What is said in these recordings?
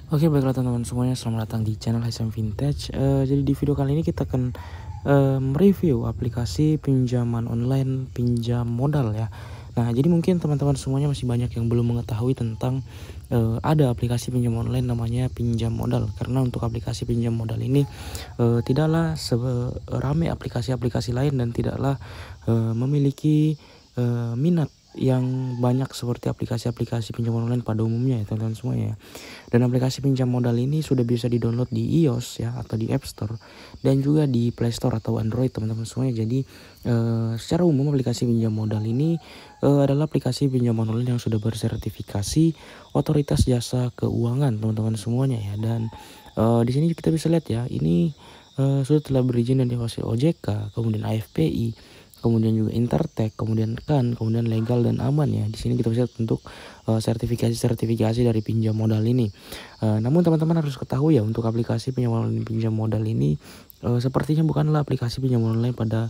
Oke, baiklah teman-teman semuanya, selamat datang di channel HSM Vintage. Jadi di video kali ini kita akan mereview aplikasi pinjaman online pinjam modal ya. Nah, jadi mungkin teman-teman semuanya masih banyak yang belum mengetahui tentang ada aplikasi pinjam online namanya pinjam modal. Karena untuk aplikasi pinjam modal ini tidaklah seramai aplikasi-aplikasi lain dan tidaklah memiliki minat yang banyak seperti aplikasi-aplikasi pinjaman online pada umumnya ya teman-teman semuanya. Dan aplikasi pinjam modal ini sudah bisa di-download di iOS ya atau di App Store dan juga di Play Store atau Android teman-teman semuanya. Jadi secara umum aplikasi pinjam modal ini adalah aplikasi pinjaman online yang sudah bersertifikasi Otoritas Jasa Keuangan teman-teman semuanya ya. Dan di sini kita bisa lihat ya, ini sudah telah berizin dan diawasi OJK, kemudian AFPI, kemudian juga Intertek, kemudian KAN, kemudian legal dan aman ya. Di sini kita bisa lihat untuk sertifikasi dari pinjam modal ini. Namun teman-teman harus ketahui ya, untuk aplikasi pinjam modal ini sepertinya bukanlah aplikasi pinjam online pada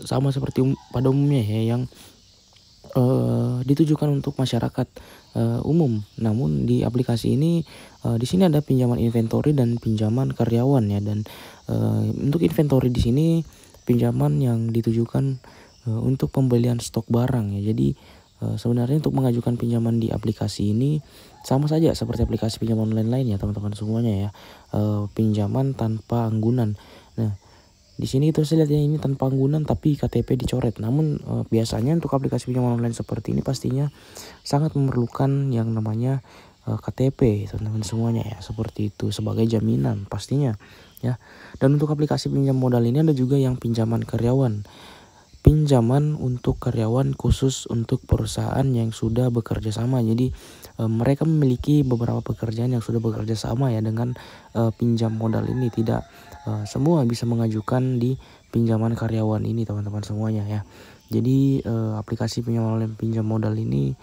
sama seperti pada umumnya ya, yang ditujukan untuk masyarakat umum. Namun di aplikasi ini di sini ada pinjaman inventory dan pinjaman karyawan ya. Dan untuk inventory di sini pinjaman yang ditujukan untuk pembelian stok barang ya. Jadi sebenarnya untuk mengajukan pinjaman di aplikasi ini sama saja seperti aplikasi pinjaman online lain ya teman-teman semuanya ya. Pinjaman tanpa anggunan. Nah, di sini kita bisa lihat ya, ini tanpa anggunan tapi KTP dicoret. Namun biasanya untuk aplikasi pinjaman online seperti ini pastinya sangat memerlukan yang namanya KTP teman-teman semuanya ya, seperti itu sebagai jaminan pastinya ya. Dan untuk aplikasi pinjam modal ini ada juga yang pinjaman karyawan. Pinjaman untuk karyawan khusus untuk perusahaan yang sudah bekerja sama. Jadi mereka memiliki beberapa pekerjaan yang sudah bekerja sama ya dengan pinjam modal ini. Tidak semua bisa mengajukan di pinjaman karyawan ini teman-teman semuanya ya. Jadi aplikasi pinjam modal ini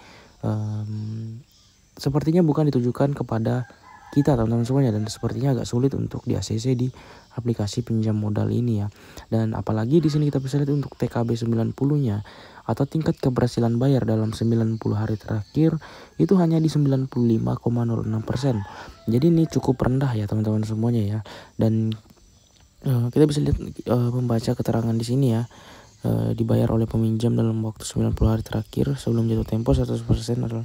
sepertinya bukan ditujukan kepada kita teman-teman semuanya, dan sepertinya agak sulit untuk di ACC di aplikasi pinjam modal ini ya. Dan apalagi di sini kita bisa lihat untuk TKB 90-nya atau tingkat keberhasilan bayar dalam 90 hari terakhir itu hanya di 95,06%. Jadi ini cukup rendah ya teman-teman semuanya ya. Dan kita bisa lihat membaca keterangan di sini ya. Dibayar oleh peminjam dalam waktu 90 hari terakhir sebelum jatuh tempo 100% adalah.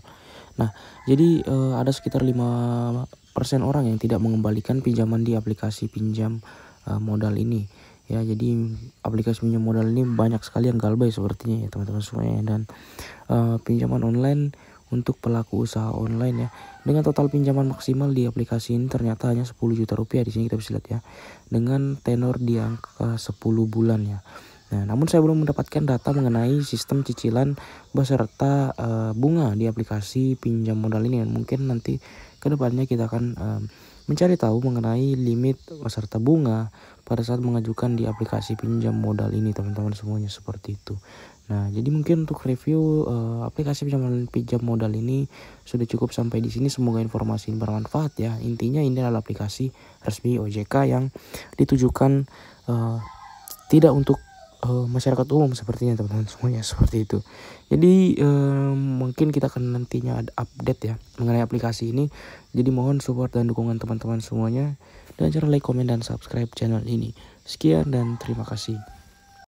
Nah, jadi ada sekitar 5% orang yang tidak mengembalikan pinjaman di aplikasi pinjam modal ini ya. Jadi aplikasi pinjam modal ini banyak sekali yang galbay sepertinya ya teman-teman semuanya. Dan pinjaman online untuk pelaku usaha online ya, dengan total pinjaman maksimal di aplikasi ini ternyata hanya 10 juta rupiah. Di sini kita bisa lihat ya, dengan tenor di angka 10 bulan ya. Nah, namun saya belum mendapatkan data mengenai sistem cicilan beserta bunga di aplikasi pinjam modal ini. Dan mungkin nanti kedepannya kita akan mencari tahu mengenai limit beserta bunga pada saat mengajukan di aplikasi pinjam modal ini teman-teman semuanya, seperti itu. Nah, jadi mungkin untuk review aplikasi pinjam modal ini sudah cukup sampai di sini. Semoga informasi ini bermanfaat ya. Intinya ini adalah aplikasi resmi OJK yang ditujukan tidak untuk masyarakat umum sepertinya teman-teman semuanya, seperti itu. Jadi mungkin kita akan nantinya ada update ya mengenai aplikasi ini. Jadi mohon support dan dukungan teman-teman semuanya, dan jangan like, komen, dan subscribe channel ini. Sekian dan terima kasih.